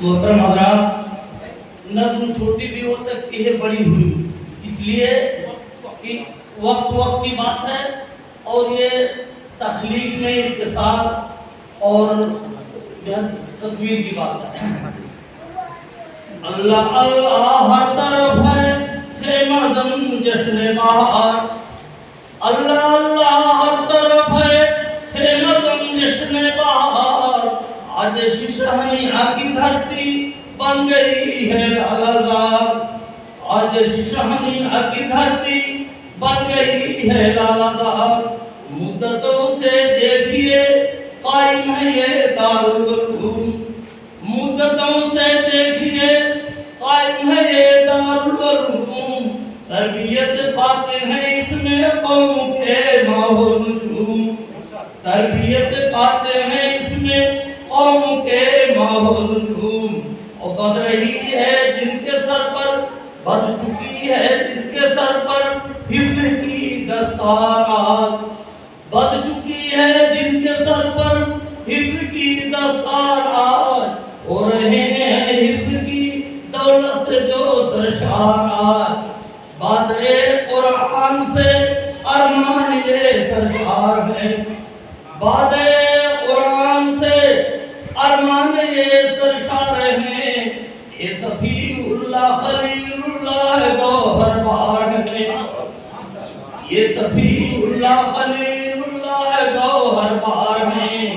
محترم حضرات، نظم چھوٹی بھی ہو سکتی ہے بڑی ہوئی، اس لیے کہ وقت کی بات ہے اور یہ تخلیق میں اختصار اور تدبیر کی بات ہے۔ اللہ اللہ ہر طرف ہے خیمہ زن جشن بہار، اللہ اللہ ہر طرف ہے خیمہ زن جشن بہار، آج شہنیاں کی دھرتی بن گئی ہے لالہدار، آج شہنیاں کی دھرتی بن گئی ہے لالہدار، مدتوں سے دیکھیے قائم ہے یہ دارالعلوم، مدتوں سے دیکھیے قائم ہے یہ دارالعلوم، تربیت پاتے ہیں اس میں قوم کے ماحول نجوم، تربیت پاتے ہیں اس میں قوم کے ماحول نجوم، اور بد رہی ہے جن کے سر پر، بد چکی ہے جن کے سر پر حفظ کی دستارات، بد چکی ہے جن کے سر پر حفظ کی دستارات، ہو رہے ہیں حفظ کی دولت سے جو سرشارات، بات قرآن سے ارمان یہ سرشار ہے، بات قرآن سے ارمان یہ سرشار ہیں، یہ صفی اللہ خلیل اللہ گوہر بار ہے، یہ صفی اللہ خلیل اللہ گوہر بار ہیں،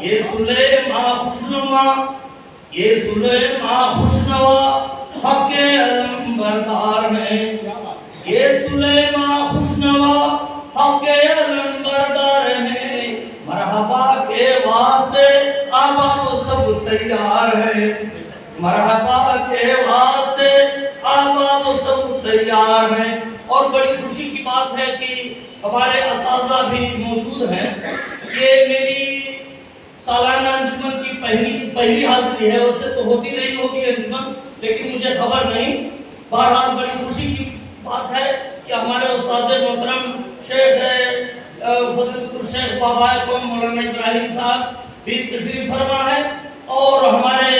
یہ سلیمان خوشنما، یہ سلیمان خوشنوا حق علم بردار ہیں، یہ سلیمان خوشنوا حق علم بردار ہیں، مرحبا کے واسطے آباب سب تیار ہیں، مرحبا کے واسطے آباب سب تیار ہیں۔ اور بڑی خوشی کی بات ہے کہ ہمارے اساتذہ بھی موجود ہیں، یہ میری سالانہ انجمن کی پہلی حاضری ہے، ویسے تو ہوتی نہیں ہوگی انجمن، لیکن مجھے خبر نہیں، بہرحال بڑی خوشی کی بات ہے کہ ہمارے استاد محترم شیخ فضیلۃ الشیخ بابا قوم مولانا ابراہیم صاحب بھی تشریف فرما ہے، اور ہمارے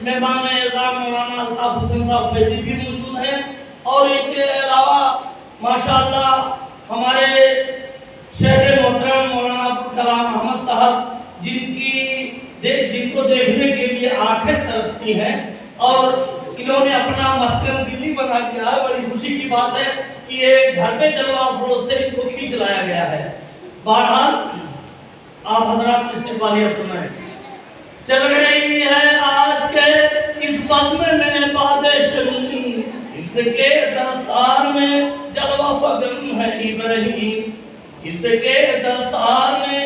مہمان اعزام مولانا الطاف حسین صاحب فیضی بھی موجود ہیں، اور ان کے علاوہ ماشاءاللہ ہمارے شیخ محترم مولانا ابوالکلام احمد صاحب جن کو دیکھنے کے لیے آنکھیں ترستی ہیں، اور انہوں نے اپنا مسکن دلی بنا دیا ہے۔ بڑی خوشی کی بات ہے کہ یہ گھر میں جلوہ افروز سے ان کو کھینچ لایا گیا ہے۔ بہرحال آپ حضرات استقبالیہ سنائیں۔ چل رہی ہے آج کے اس قدم میں باد شمی، حفظ کے دستار میں جلوہ فگن ہے ابراہیم، حفظ کے دستار میں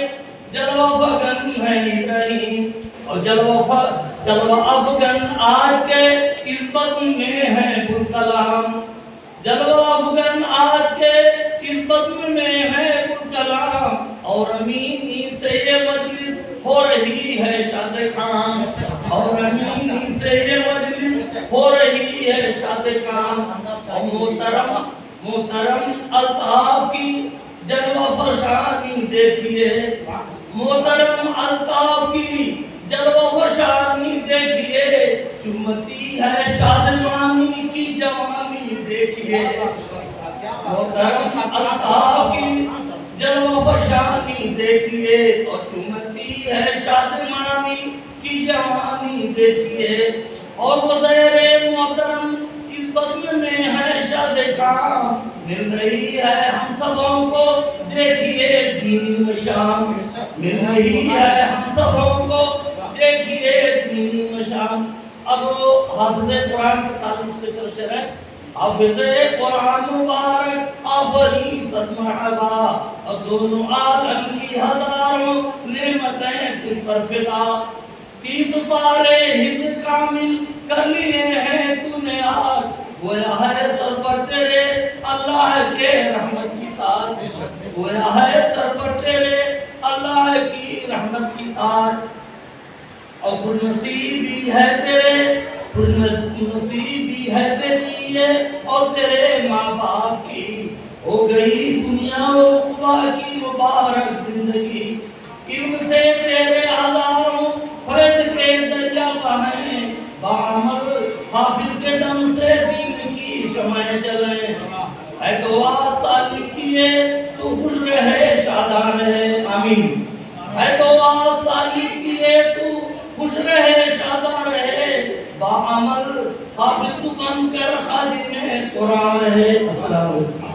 جلوہ فگن ہے ابراہیم، اور جلوہ افغن آج کے اس قدم میں ہے ابوالکلام، جلوہ افغن آج کے اس قدم میں ہے ابوالکلام، اور امینی سے یہ مجلس ہو رہی ہے شاد خان، اور امینی سے یہ مجلس ہو رہی ہے شاد خان، اور محترم الطاف کی جلوہ فشانی دیکھیے، محترم الطاف کی جلوہ فشانی دیکھیے، چمتی ہے شادمانی کی جوانی دیکھیے، محترم الطاف کی جلوہ فشانی دیکھیے، اور چمتی ہے شادمانی کی جوانی دیکھیے، اور وہ زیر محترم اس بدم میں ہے شاد کام، مل رہی ہے ہم سبوں کو دیکھیے دینی مشام، مل رہی ہے ہم سبوں کو دیکھیے دینی مشام۔ اب حافظ قرآن کے تعلق سے کرشر ہے، حافظ قرآن مبارک آفری صد مرحبا، اور دونوں عالم کی ہزاروں نعمتیں تم پر فدا، 30 پارے حفظ کامل کر لیے ہیں تو نے آج، گویا ہے سر پر تیرے اللہ کے رحمت کی تاج، گویا ہے سر پر تیرے اللہ کی رحمت کی تاج، اور خوش نصیبی ہے تیرے، خوش نصیبی ہے تیری یہ اور تیرے ماں باپ کی، ہو گئی دنیا و عقبہ کی مبارک زندگی، علم سے تیرے ہزاروں فیض کے دریا بہیں، شمعیں جلیں، ہے دعا سالی کیے تو خوش رہے شادان رہے، آمین۔ ہے دعا سالی کیے تو خوش رہے شادان رہے، با عمل حافظ تو بن کر خادم قرآن رہے۔ السلام علیکم۔